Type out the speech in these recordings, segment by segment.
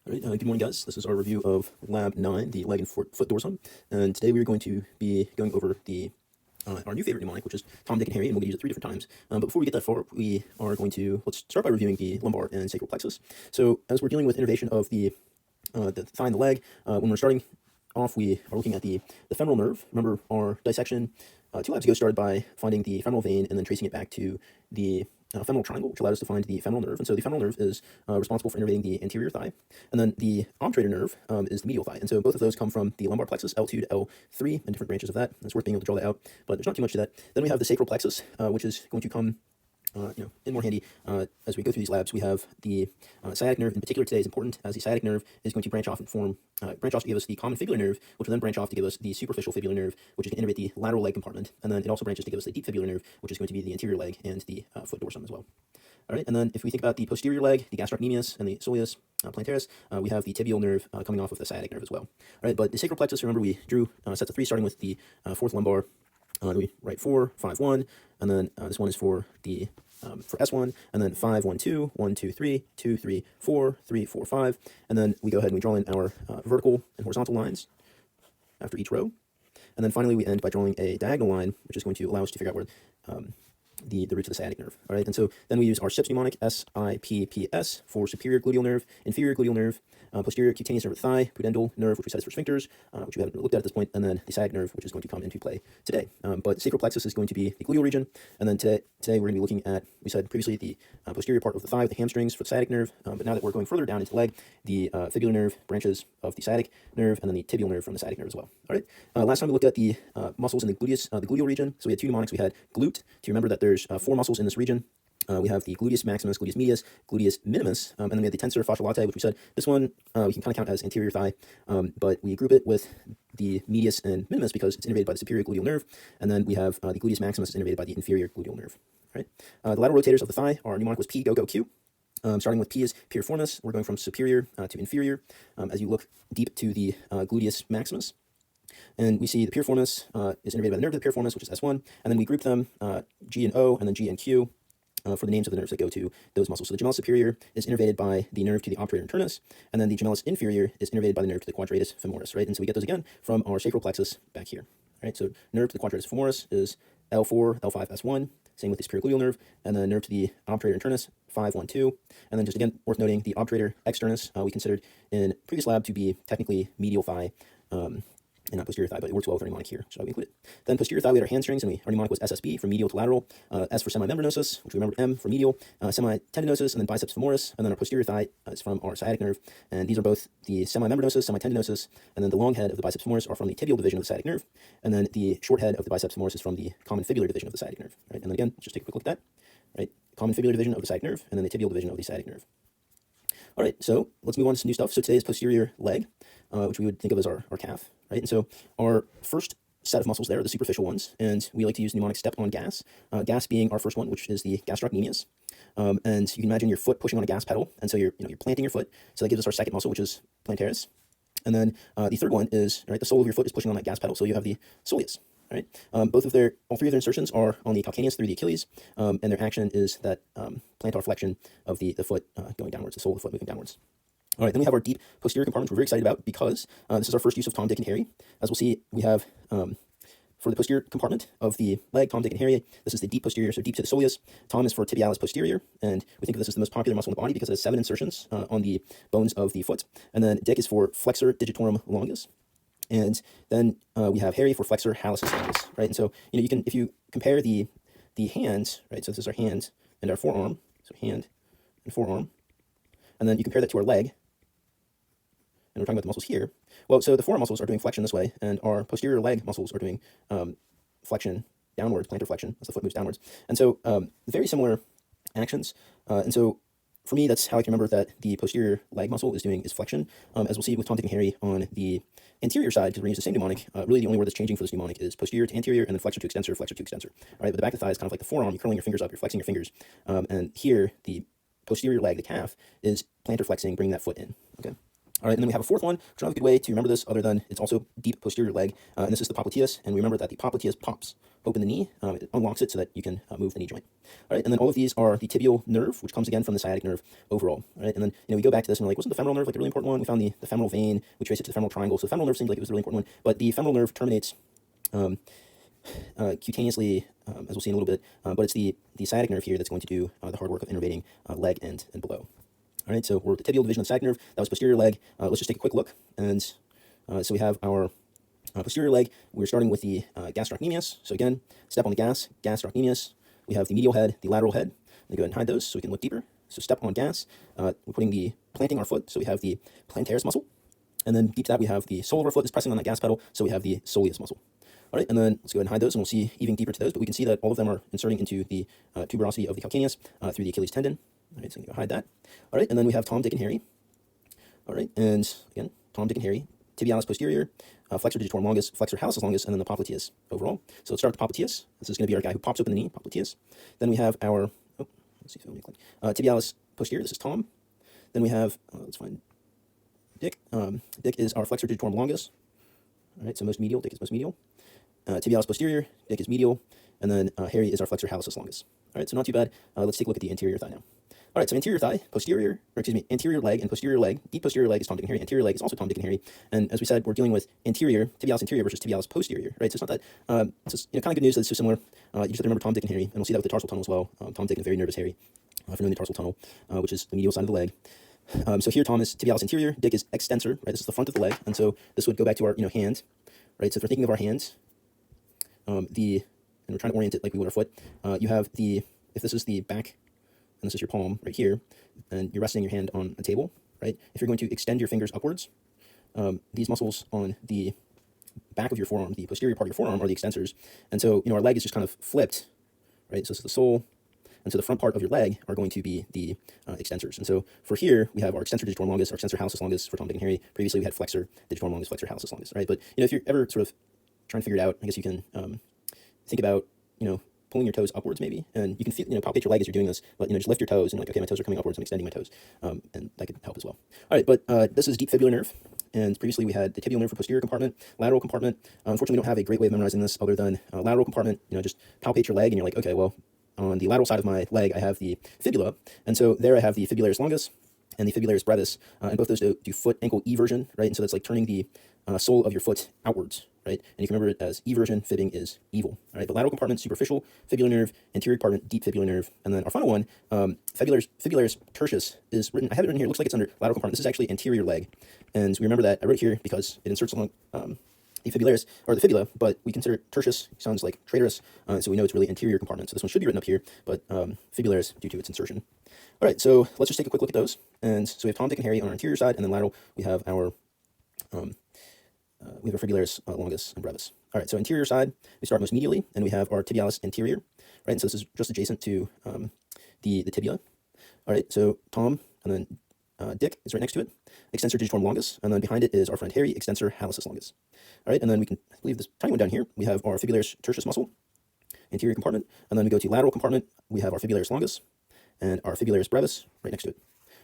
All right, good morning, guys. This is our review of Lab 9, the leg and foot dorsum. And today we're going to be going over the our new favorite mnemonic, which is Tom, Dick, and Harry, and we'll use it 3 different times. But before we get that far, we are going to, let's start by reviewing the lumbar and sacral plexus. So as we're dealing with innervation of the thigh and the leg, when we're starting off, we are looking at the femoral nerve. Remember, our dissection 2 labs ago started by finding the femoral vein and then tracing it back to the femoral triangle, which allowed us to find the femoral nerve. And so the femoral nerve is responsible for innervating the anterior thigh. And then the obturator nerve is the medial thigh. And so both of those come from the lumbar plexus, L2 to L3, and different branches of that. It's worth being able to draw that out, but there's not too much to that. Then we have the sacral plexus, which is going to come in more handy as we go through these labs. We have the sciatic nerve in particular today is important, as the sciatic nerve is going to branch off and branch off to give us the common fibular nerve, which will then branch off to give us the superficial fibular nerve, which is going to innervate the lateral leg compartment, and then it also branches to give us the deep fibular nerve, which is going to be the anterior leg and the foot dorsum as well. All right, and then if we think about the posterior leg, the gastrocnemius and the soleus plantaris, we have the tibial nerve coming off of the sciatic nerve as well. All right, but the sacral plexus, remember we drew sets of 3 starting with the fourth lumbar. We write 4, 5, 1, and then this one is for the for S1, and then 5, 1, 2, 1, 2, 3, 2, 3, 4, 3, 4, 5, and then we go ahead and we draw in our vertical and horizontal lines after each row, and then finally we end by drawing a diagonal line, which is going to allow us to figure out where the roots of the sciatic nerve. All right, and so then we use our SIPS mnemonic, SIPPS, for superior gluteal nerve, inferior gluteal nerve, posterior cutaneous nerve of the thigh, pudendal nerve, which we said is for sphincters, which we haven't looked at this point, and then the sciatic nerve, which is going to come into play today. But sacral plexus is going to be the gluteal region, and then today we're going to be looking at, we said previously, the posterior part of the thigh with the hamstrings for the sciatic nerve, but now that we're going further down into the leg, the fibular nerve branches of the sciatic nerve, and then the tibial nerve from the sciatic nerve as well. All right, last time we looked at the muscles in the gluteus, the gluteal region, so we had 2 mnemonics. We had glute, to remember that there's 4 muscles in this region. We have the gluteus maximus, gluteus medius, gluteus minimus, and then we have the tensor fasciae latae, which we said this one we can kind of count as anterior thigh, but we group it with the medius and minimus because it's innervated by the superior gluteal nerve, and then we have the gluteus maximus is innervated by the inferior gluteal nerve. Right? The lateral rotators of the thigh, our mnemonic was P, go, go, Q. Starting with P is piriformis, we're going from superior to inferior as you look deep to the gluteus maximus. And we see the piriformis is innervated by the nerve of the piriformis, which is S1, and then we group them G and O, and then G and Q for the names of the nerves that go to those muscles. So the gemellus superior is innervated by the nerve to the obturator internus, and then the gemellus inferior is innervated by the nerve to the quadratus femoris, right? And so we get those again from our sacral plexus back here, right? So nerve to the quadratus femoris is L4, L5, S1, same with the superior gluteal nerve, and then nerve to the obturator internus, 5, 1, 2, and then just again, worth noting, the obturator externus we considered in previous lab to be technically medial thigh, and not posterior thigh, but it works well with our mnemonic here, so we include it. Then posterior thigh, we had our hamstrings, and our mnemonic was SSB, from medial to lateral, S for semimembranosus, which we remembered M for medial, semitendinosus, and then biceps femoris, and then our posterior thigh is from our sciatic nerve, and these are both the semimembranosus, semitendinosus, and then the long head of the biceps femoris are from the tibial division of the sciatic nerve, and then the short head of the biceps femoris is from the common fibular division of the sciatic nerve, right? And then again, let's just take a quick look at that, right? Common fibular division of the sciatic nerve, and then the tibial division of the sciatic nerve. All right, so let's move on to some new stuff. So today is posterior leg, which we would think of as our calf, right? And so our first set of muscles there are the superficial ones, and we like to use mnemonic step on gas, gas being our first one, which is the gastrocnemius. And you can imagine your foot pushing on a gas pedal, and so you're planting your foot, so that gives us our second muscle, which is plantaris. And then the third one is, right, the sole of your foot is pushing on that gas pedal, so you have the soleus. Right? All 3 of their insertions are on the calcaneus through the Achilles, and their action is that plantar flexion of the foot going downwards, the sole of the foot moving downwards. All right, then we have our deep posterior compartment, which we're very excited about because this is our first use of Tom, Dick, and Harry. As we'll see, we have for the posterior compartment of the leg, Tom, Dick, and Harry, this is the deep posterior, so deep to the soleus. Tom is for tibialis posterior, and we think of this as the most popular muscle in the body because it has 7 insertions on the bones of the foot. And then Dick is for flexor digitorum longus. And then we have Harry for flexor hallucis longus, right? And so, you can, if you compare the hands, right? So this is our hand and our forearm, so hand and forearm, and then you compare that to our leg, and we're talking about the muscles here. Well, so the forearm muscles are doing flexion this way, and our posterior leg muscles are doing flexion downwards, plantar flexion, as the foot moves downwards. And so very similar actions. And so for me, that's how I can remember that the posterior leg muscle is flexion. As we'll see with Tom, Dick, and Harry on the anterior side, because we're going to use the same mnemonic, really the only word that's changing for this mnemonic is posterior to anterior, and then flexor to extensor, flexor to extensor. All right, but the back of the thigh is kind of like the forearm. You're curling your fingers up, you're flexing your fingers. And here, the posterior leg, the calf, is plantar flexing, bringing that foot in. Okay. All right, and then we have a fourth one, which I don't have a good way to remember this other than it's also deep posterior leg, and this is the popliteus, and we remember that the popliteus pops open the knee, it unlocks it so that you can move the knee joint. All right, and then all of these are the tibial nerve, which comes again from the sciatic nerve overall. All right, and then we go back to this and we're like, wasn't the femoral nerve like a really important one? We found the femoral vein, we traced it to the femoral triangle, so the femoral nerve seemed like it was a really important one, but the femoral nerve terminates cutaneously, as we'll see in a little bit, but it's the sciatic nerve here that's going to do the hard work of innervating leg and below. All right, so we're at the tibial division of the sciatic nerve. That was posterior leg. Let's just take a quick look. And so we have our posterior leg. We're starting with the gastrocnemius. So again, step on the gastrocnemius. We have the medial head, the lateral head. Let me go ahead and hide those so we can look deeper. So step on gas. We're planting our foot. So we have the plantaris muscle. And then deep to that, we have the sole of our foot is pressing on that gas pedal. So we have the soleus muscle. All right, and then let's go ahead and hide those, and we'll see even deeper to those. But we can see that all of them are inserting into the tuberosity of the calcaneus through the Achilles tendon. All right, so I'm going to hide that. All right, and then we have Tom, Dick, and Harry. All right, and again, Tom, Dick, and Harry. Tibialis posterior, flexor digitorum longus, flexor hallucis longus, and then the popliteus overall. So let's start with the popliteus. This is going to be our guy who pops open the knee, popliteus. Then we have our, let's see if I click. Tibialis posterior, this is Tom. Then we have, let's find Dick. Dick is our flexor digitorum longus. All right, so most medial, Dick is most medial. Tibialis posterior, Dick is medial, and then Harry is our flexor hallucis longus. All right, so not too bad. Let's take a look at the anterior thigh now. All right, so anterior thigh, anterior leg and posterior leg. Deep posterior leg is Tom, Dick, and Harry. Anterior leg is also Tom, Dick, and Harry. And as we said, we're dealing with anterior, tibialis anterior versus tibialis posterior, right? So it's not that, it's just, kind of good news that it's so similar. You just have to remember Tom, Dick, and Harry, and we'll see that with the tarsal tunnel as well. Tom, Dick, and very nervous Harry for knowing the tarsal tunnel, which is the medial side of the leg. So here Tom is tibialis anterior, Dick is extensor, right? This is the front of the leg, and so this would go back to our, hand, right? So if we're thinking of our hands, and we're trying to orient it like we would our foot, you have if this is the back, and this is your palm right here, and you're resting your hand on a table, right? If you're going to extend your fingers upwards, these muscles on the back of your forearm, the posterior part of your forearm, are the extensors, and so, our leg is just kind of flipped, right? So this is the sole, and so the front part of your leg are going to be the extensors. And so for here, we have our extensor digitorum longus, our extensor hallucis longus for Tom, Dick, and Harry. Previously, we had flexor digitorum longus, flexor hallucis longus, right? But, if you're ever sort of trying to figure it out, I guess you can think about, pulling your toes upwards maybe, and you can feel, palpate your leg as you're doing this, but, just lift your toes and like, okay, my toes are coming upwards, I'm extending my toes, and that could help as well. All right, but this is deep fibular nerve, and previously we had the tibial nerve for posterior compartment, lateral compartment. Unfortunately, we don't have a great way of memorizing this other than lateral compartment, just palpate your leg, and you're like, okay, well, on the lateral side of my leg, I have the fibula, and so there I have the fibularis longus and the fibularis brevis, and both those do foot-ankle eversion, right? And so that's like turning the sole of your foot outwards, right? And you can remember it as eversion, fibbing is evil, all right? The lateral compartment, superficial fibular nerve, anterior compartment, deep fibular nerve, and then our final one, fibularis tertius is written, I have it written here, it looks like it's under lateral compartment. This is actually anterior leg, and we remember that, I wrote it here because it inserts along the fibularis, or the fibula, but we consider tertius, sounds like traitorous, so we know it's really anterior compartment. So this one should be written up here, but fibularis due to its insertion. All right, so let's just take a quick look at those. And so we have Tom, Dick, and Harry on our anterior side, and then lateral, we have our fibularis longus and brevis. All right, so anterior side, we start most medially, and we have our tibialis anterior, right? And so this is just adjacent to the tibia. All right, so Tom, and then Dick is right next to it, extensor digitorum longus, and then behind it is our friend Harry, extensor hallucis longus. All right, and then we can leave this tiny one down here. We have our fibularis tertius muscle, anterior compartment, and then we go to lateral compartment. We have our fibularis longus and our fibularis brevis right next to it.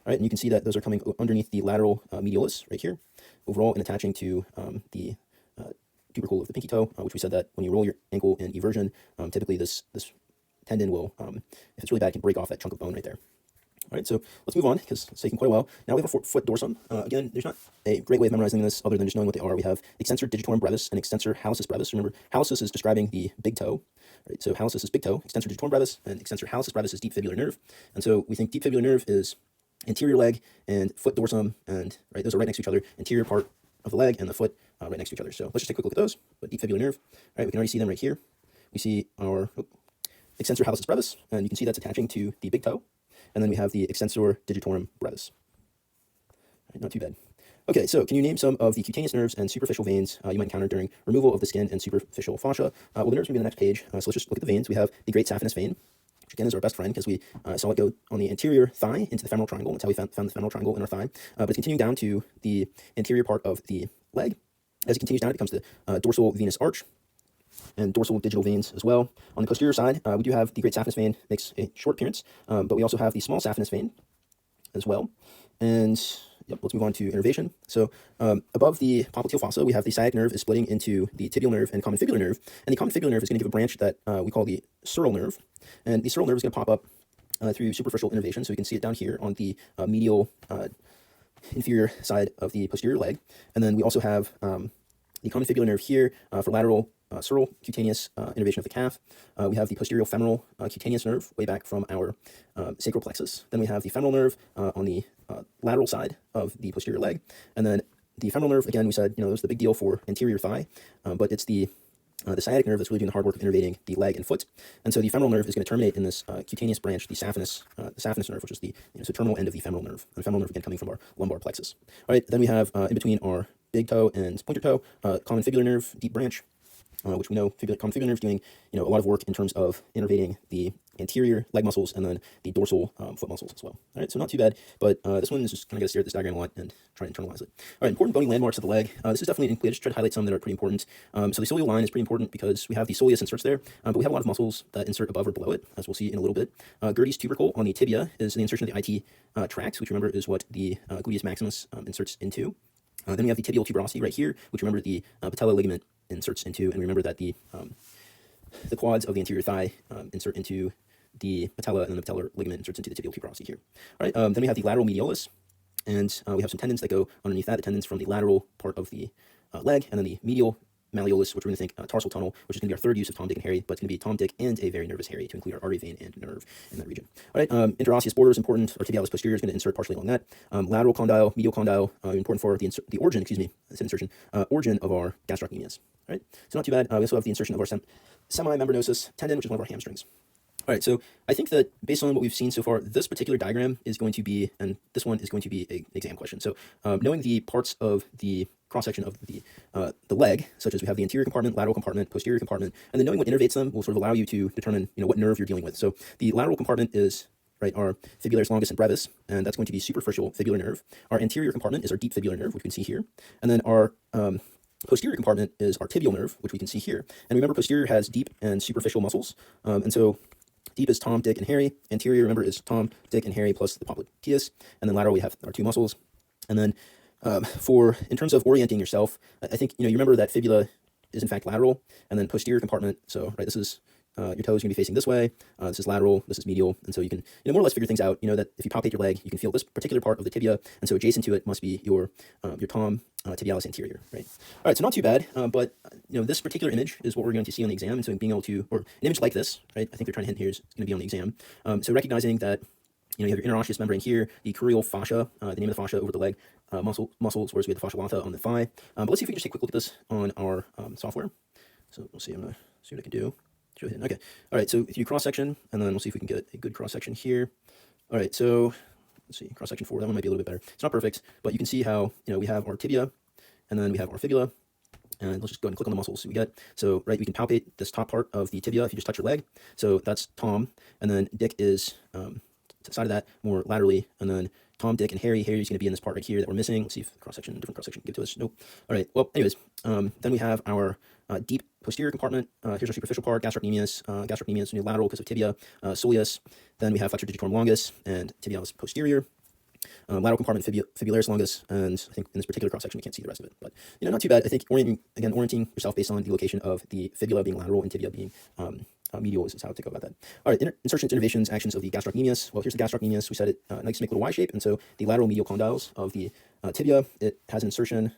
All right, and you can see that those are coming underneath the lateral medialis right here, overall, and attaching to the tubercle of the pinky toe, which we said that when you roll your ankle in eversion, typically this tendon will, if it's really bad, it can break off that chunk of bone right there. All right, so let's move on, because it's taking quite a while. Now we have a foot dorsum. Again, there's not a great way of memorizing this other than just knowing what they are. We have extensor digitorum brevis and extensor hallucis brevis. Remember, hallucis is describing the big toe. Right, so hallucis is big toe, extensor digitorum brevis, and extensor hallucis brevis is deep fibular nerve. And so we think deep fibular nerve is anterior leg and foot dorsum, and right, those are right next to each other, anterior part of the leg and the foot right next to each other. So let's just take a quick look at those. But deep fibular nerve, all right, we can already see them right here. We see our extensor hallucis brevis, and you can see that's attaching to the big toe. And then we have the extensor digitorum brevis. Right, not too bad. Okay, so can you name some of the cutaneous nerves and superficial veins you might encounter during removal of the skin and superficial fascia? Well, the nerves will be on the next page, so let's just look at the veins. We have the great saphenous vein, which again is our best friend because we saw it go on the anterior thigh into the femoral triangle. That's how we found the femoral triangle in our thigh. But it's continuing down to the anterior part of the leg. As it continues down, it becomes the dorsal venous arch and dorsal digital veins as well. On the posterior side, we do have the great saphenous vein, makes a short appearance, but we also have the small saphenous vein as well. And Yep, let's move on to innervation. So above the popliteal fossa, we have the sciatic nerve is splitting into the tibial nerve and common fibular nerve. And the common fibular nerve is going to give a branch that we call the sural nerve. And the sural nerve is going to pop up through superficial innervation. So you can see it down here on the medial inferior side of the posterior leg. And then we also have the common fibular nerve here for lateral sural cutaneous innervation of the calf. We have the posterior femoral cutaneous nerve way back from our sacral plexus. Then we have the femoral nerve on the lateral side of the posterior leg. And then the femoral nerve, again, we said, it was the big deal for anterior thigh, but it's the sciatic nerve that's really doing the hard work of innervating the leg and foot. And so the femoral nerve is going to terminate in this cutaneous branch, the saphenous nerve, which is the terminal end of the femoral nerve. And the femoral nerve, again, coming from our lumbar plexus. All right, then we have in between our big toe and pointer toe, common fibular nerve, deep branch, which we know common fibular nerve is doing a lot of work in terms of innervating the anterior leg muscles and then the dorsal foot muscles as well. All right, so not too bad, but this one is just kind of going to stare at this diagram a lot and try and internalize it. All right, important bony landmarks of the leg. This is definitely, I just try to highlight some that are pretty important. So the soleal line is pretty important because we have the soleus inserts there, but we have a lot of muscles that insert above or below it, as we'll see in a little bit. Gerdy's tubercle on the tibia is the insertion of the IT tract, which remember is what the gluteus maximus inserts into. Then we have the tibial tuberosity right here, which remember the patella ligament inserts into, and remember that the quads of the anterior thigh insert into the patella, and then the patellar ligament inserts into the tibial tuberosity here. All right, then we have the lateral medialis, and we have some tendons that go underneath that, the tendons from the lateral part of the leg, and then the medial malleolus, which we're going to think tarsal tunnel, which is going to be our third use of Tom, Dick, and Harry, but it's going to be Tom, Dick, and a very nervous Harry to include our artery, vein, and nerve in that region. All right, interosseous border is important. Our tibialis posterior is going to insert partially along that. Lateral condyle, medial condyle, important for the origin, origin of our gastrocnemius. All right, so not too bad. We also have the insertion of our semimembranosus tendon, which is one of our hamstrings. All right, so I think that based on what we've seen so far, this particular diagram is going to be, and this one is going to be an exam question. So knowing the parts of the cross-section of the leg, such as we have the anterior compartment, lateral compartment, posterior compartment, and then knowing what innervates them will sort of allow you to determine what nerve you're dealing with. So the lateral compartment is our fibularis longus and brevis, and that's going to be superficial fibular nerve. Our anterior compartment is our deep fibular nerve, which we can see here. And then our posterior compartment is our tibial nerve, which we can see here. And remember, posterior has deep and superficial muscles. And so deep is Tom, Dick, and Harry. Anterior, remember, is Tom, Dick, and Harry plus the popliteus. And then lateral, we have our two muscles. And then in terms of orienting yourself, I think, you remember that fibula is in fact lateral, and then posterior compartment. So, this is, your toe is going to be facing this way. This is lateral, this is medial. And so you can, more or less figure things out. That if you palpate your leg, you can feel this particular part of the tibia. And so adjacent to it must be your Tom tibialis anterior, right? All right, so not too bad. But, this particular image is what we're going to see on the exam. And so being able to, or an image like this, right? I think they're trying to hint here is going to be on the exam. So recognizing that, you have your interosseous membrane here, the crural fascia, the name of the fascia over the leg muscles, whereas we have the fascia lata on the thigh. But let's see if we can just take a quick look at this on our software. So we'll see. I'm going to see what I can do. Okay. All right. So if you cross section, and then we'll see if we can get a good cross section here. All right. So let's see. Cross section 4. That one might be a little bit better. It's not perfect, but you can see how we have our tibia, and then we have our fibula. And let's just go ahead and click on the muscles we get. So, we can palpate this top part of the tibia if you just touch your leg. So that's Tom, and then Dick is to the side of that more laterally, and then Tom, Dick, and Harry. Harry's going to be in this part right here that we're missing. Let's see if different cross section give to us. Nope. All right. Well, anyways, then we have our deep posterior compartment. Here's our superficial part, gastrocnemius. Gastrocnemius is lateral because of tibia, soleus. Then we have flexor digitorum longus and tibialis posterior. Lateral compartment, fibularis longus, and I think in this particular cross section we can't see the rest of it, but not too bad. I think orienting yourself based on the location of the fibula being lateral and tibia being medial is how to go about that. All right, insertions, innervations, actions of the gastrocnemius. Well, here's the gastrocnemius. We said it likes to make a little Y shape, and so the lateral medial condyles of the tibia, it has an insertion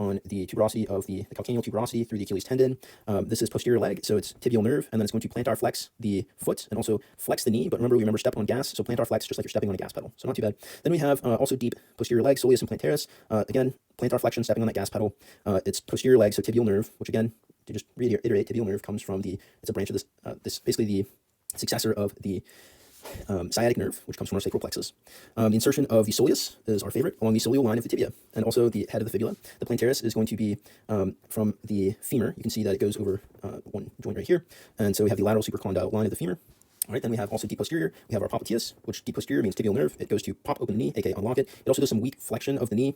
on the tuberosity of the calcaneal tuberosity through the Achilles tendon. This is posterior leg, so it's tibial nerve, and then it's going to plantar flex the foot and also flex the knee. But remember step on gas, so plantar flex just like you're stepping on a gas pedal. So not too bad. Then we have also deep posterior leg, soleus and plantaris. Again, plantar flexion, stepping on that gas pedal. It's posterior leg, so tibial nerve, which again, to just reiterate, tibial nerve comes from it's a branch of this basically the successor of the sciatic nerve, which comes from our sacral plexus. The insertion of the soleus is our favorite along the soleal line of the tibia, and also the head of the fibula. The plantaris is going to be from the femur. You can see that it goes over one joint right here, and so we have the lateral supercondyle line of the femur. All right, then we have also deep posterior. We have our popliteus, which deep posterior means tibial nerve. It goes to pop open the knee, aka unlock it. It also does some weak flexion of the knee.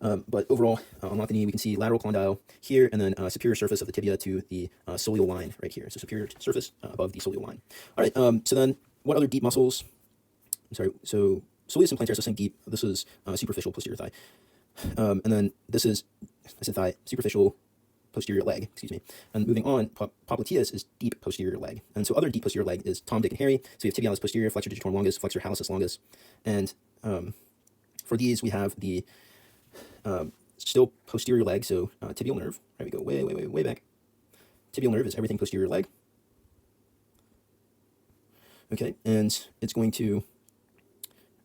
But overall, unlock the knee, we can see lateral condyle here, and then superior surface of the tibia to the soleal line right here. So superior surface above the soleal line. All right, so then what other deep muscles? So soleus and plantar, so same deep. This is superficial posterior thigh. And then this is, I said thigh, superficial posterior leg, excuse me. And moving on, popliteus is deep posterior leg. And so other deep posterior leg is Tom, Dick, and Harry. So we have tibialis posterior, flexor digitorum longus, flexor hallucis longus. And for these, we have the still posterior leg, so tibial nerve. Right, we go way, way, way, way back. Tibial nerve is everything posterior leg. Okay, and it's going to,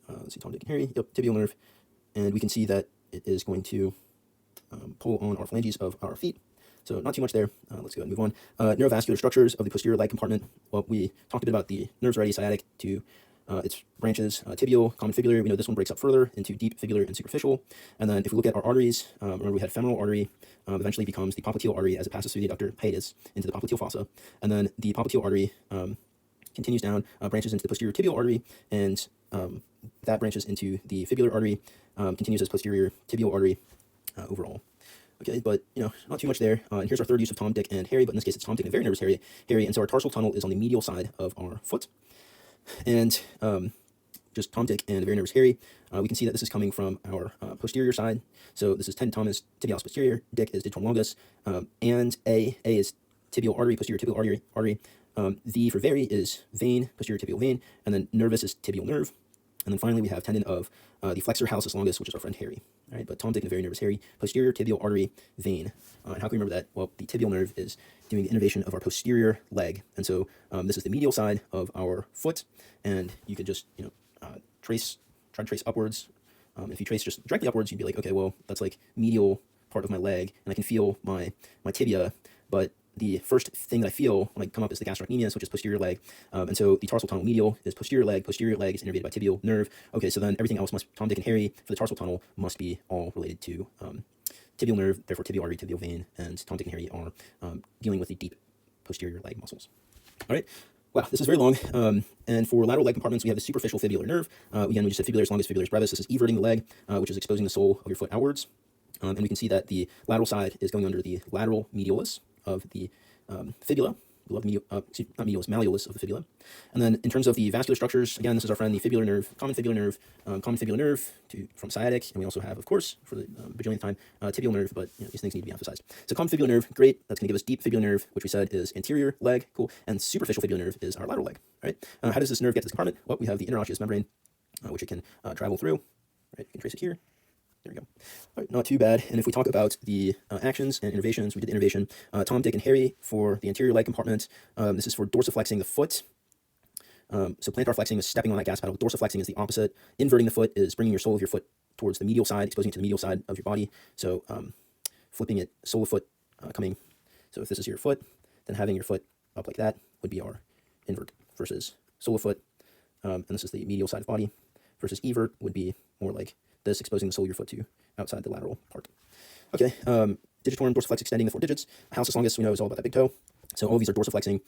let's see, Tom, Dick, and Harry. Yep, tibial nerve. And we can see that it is going to pull on our phalanges of our feet. So not too much there. Let's go ahead and move on. Neurovascular structures of the posterior leg compartment. Well, we talked a bit about the nerves already, sciatic to its branches, tibial, common fibular. We know this one breaks up further into deep, fibular, and superficial. And then if we look at our arteries, remember we had femoral artery, eventually becomes the popliteal artery as it passes through the adductor hiatus into the popliteal fossa. And then the popliteal artery continues down, branches into the posterior tibial artery, and that branches into the fibular artery, continues as posterior tibial artery overall. Okay, but, not too much there. And here's our third use of Tom, Dick, and Harry, but in this case it's Tom, Dick, and very nervous Harry. And so our tarsal tunnel is on the medial side of our foot. And just Tom, Dick, and very nervous Harry. We can see that this is coming from our posterior side. So this is tendinomus tibialis posterior, Dick is digitorum longus, and A is tibial artery, posterior tibial artery. V for very is vein, posterior tibial vein, and then nervus is tibial nerve. And then finally, we have tendon of the flexor hallucis longus, which is our friend Harry. All right, but Tom, Dick, and very nervous Harry, posterior tibial artery vein. And how can we remember that? Well, the tibial nerve is doing the innervation of our posterior leg. And so this is the medial side of our foot. And you could just, try to trace upwards. If you trace just directly upwards, you'd be like, okay, well, that's like medial part of my leg. And I can feel my tibia, but the first thing that I feel when I come up is the gastrocnemius, which is posterior leg. And so the tarsal tunnel medial is posterior leg is innervated by tibial nerve. Okay, so then everything else Tom, Dick, and Harry for the tarsal tunnel must be all related to tibial nerve, therefore tibial artery, tibial vein, and Tom, Dick, and Harry are dealing with the deep posterior leg muscles. All right. Wow, this is very long. And for lateral leg compartments, we have the superficial fibular nerve. Again, we just said fibularis longus, fibularis brevis. This is everting the leg, which is exposing the sole of your foot outwards. And we can see that the lateral side is going under the lateral medialis of the fibula. We love not medialis, malleolus of the fibula. And then in terms of the vascular structures, again, this is our friend, the fibular nerve, common fibular nerve from sciatic. And we also have, of course, for the bajillionth time, tibial nerve, but these things need to be emphasized. So common fibular nerve, great. That's going to give us deep fibular nerve, which we said is anterior leg, cool. And superficial fibular nerve is our lateral leg, right? How does this nerve get to this compartment? Well, we have the interosseous membrane, which it can travel through, right? You can trace it here. There we go. All right, not too bad. And if we talk about the actions and innervations, we did the innervation. Tom, Dick, and Harry for the anterior leg compartment. This is for dorsiflexing the foot. So plantar flexing is stepping on that gas pedal. Dorsiflexing is the opposite. Inverting the foot is bringing your sole of your foot towards the medial side, exposing it to the medial side of your body. So flipping it, sole of foot coming. So if this is your foot, then having your foot up like that would be our invert versus sole of foot. And this is the medial side of body versus evert would be more like this, exposing the sole of your foot to outside the lateral part. Okay, digitorum, dorsiflex, extending the 4 digits. Hallucis longus, we know, is all about that big toe. So all of these are dorsiflexing,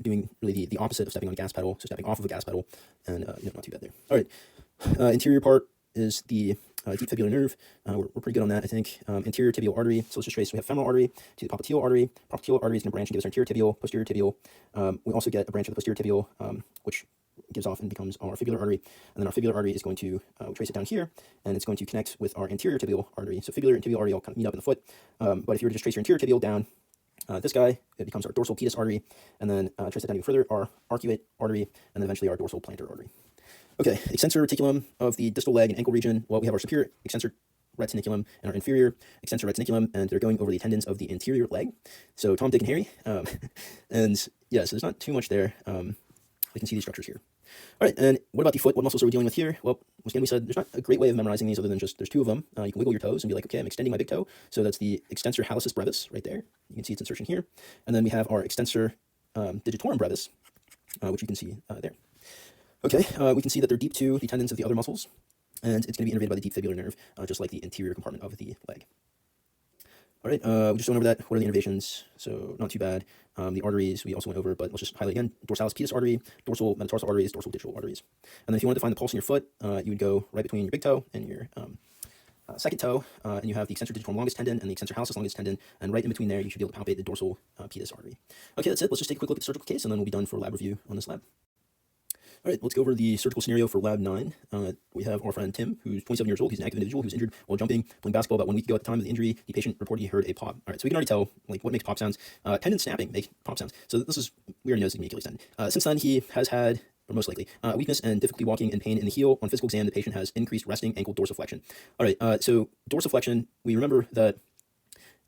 doing really the opposite of stepping on a gas pedal, so stepping off of a gas pedal, and not too bad there. All right, interior part is the deep fibular nerve. We're pretty good on that, I think. Anterior tibial artery, so let's just trace. We have femoral artery to the popliteal artery. Popliteal artery is going to branch and give us our anterior tibial, posterior tibial. We also get a branch of the posterior tibial, which gives off and becomes our fibular artery. And then our fibular artery is going to trace it down here, and it's going to connect with our anterior tibial artery. So fibular and tibial artery all kind of meet up in the foot. But if you were to just trace your anterior tibial down, this guy, it becomes our dorsal pedis artery, and then trace it down even further, our arcuate artery, and then eventually our dorsal plantar artery. Okay, extensor reticulum of the distal leg and ankle region. Well, we have our superior extensor retiniculum and our inferior extensor retiniculum, and they're going over the tendons of the anterior leg. So Tom, Dick, and Harry. And yeah, so there's not too much there. We can see these structures here. All right, and what about the foot? What muscles are we dealing with here? Well, once again, we said there's not a great way of memorizing these other than just there's 2 of them. You can wiggle your toes and be like, okay, I'm extending my big toe. So that's the extensor hallucis brevis right there. You can see its insertion here. And then we have our extensor digitorum brevis, which you can see there. Okay, we can see that they're deep to the tendons of the other muscles, and it's going to be innervated by the deep fibular nerve, just like the anterior compartment of the leg. All right, we just went over that. What are the innervations? So not too bad. The arteries we also went over, but let's just highlight again. Dorsalis pedis artery, dorsal metatarsal arteries, dorsal digital arteries. And then if you wanted to find the pulse in your foot, you would go right between your big toe and your second toe, and you have the extensor digitorum longus tendon and the extensor hallucis longus tendon, and right in between there, you should be able to palpate the dorsal pedis artery. Okay, that's it. Let's just take a quick look at the surgical case, and then we'll be done for lab review on this lab. All right, let's go over the surgical scenario for Lab 9. We have our friend Tim, who's 27 years old. He's an active individual who's injured while jumping, playing basketball about 1 week ago. At the time of the injury, the patient reported he heard a pop. All right, so we can already tell like what makes pop sounds. Tendon snapping makes pop sounds. So this is, we already know this is the Achilles tendon. Since then, he has had, or most likely, weakness and difficulty walking and pain in the heel. On physical exam, the patient has increased resting ankle dorsiflexion. All right, so dorsiflexion, we remember that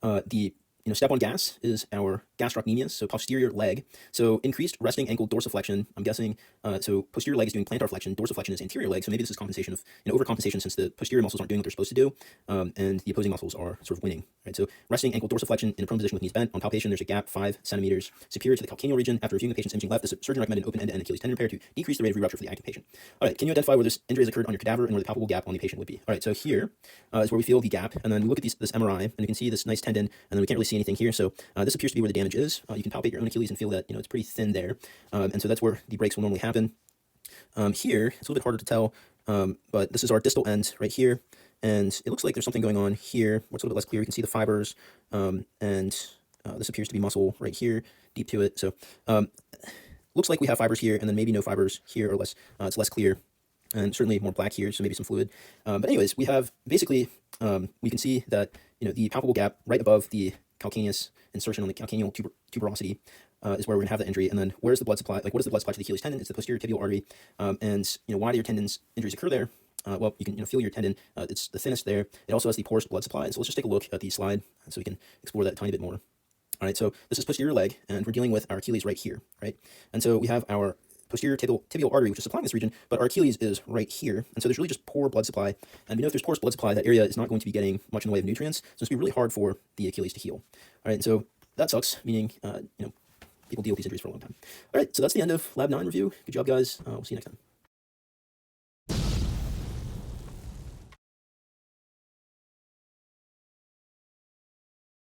the step on gas is our gastrocnemius, so posterior leg. So increased resting ankle dorsiflexion, I'm guessing, so posterior leg is doing plantar flexion, dorsiflexion is anterior leg, so maybe this is compensation of, overcompensation since the posterior muscles aren't doing what they're supposed to do, and the opposing muscles are sort of winning, right? So resting ankle dorsiflexion in a prone position with knees bent. On palpation, there's a gap 5 centimeters superior to the calcaneal region. After reviewing the patient's imaging left, the surgeon recommended an open end-to-end Achilles tendon repair to decrease the rate of re-rupture for the active patient. All right, can you identify where this injury has occurred on your cadaver and where the palpable gap on the patient would be? All right, so here is where we feel the gap, and then we look at this MRI, and you can see this nice tendon, and then we can't really see anything here, so this appears to be where the damage is. You can palpate your own Achilles and feel that, it's pretty thin there. And so that's where the breaks will normally happen. Here, it's a little bit harder to tell, but this is our distal end right here. And it looks like there's something going on here where it's a little bit less clear. You can see the fibers, and this appears to be muscle right here, deep to it. So looks like we have fibers here, and then maybe no fibers here or less. It's less clear. And certainly more black here, so maybe some fluid. But anyways, we have basically, we can see that, the palpable gap right above the calcaneus insertion on the calcaneal tuberosity is where we're going to have the injury. And then where's the blood supply? Like, what is the blood supply to the Achilles tendon? It's the posterior tibial artery. And, why do your tendons injuries occur there? Well, you can feel your tendon. It's the thinnest there. It also has the poorest blood supply. So let's just take a look at the slide so we can explore that a tiny bit more. All right, so this is posterior leg, and we're dealing with our Achilles right here, right? And so we have our posterior tibial artery, which is supplying this region, but our Achilles is right here. And so there's really just poor blood supply. And we know if there's poor blood supply, that area is not going to be getting much in the way of nutrients. So it's going to be really hard for the Achilles to heal. All right, and so that sucks, meaning, people deal with these injuries for a long time. All right, so that's the end of Lab 9 review. Good job, guys. We'll see you next time.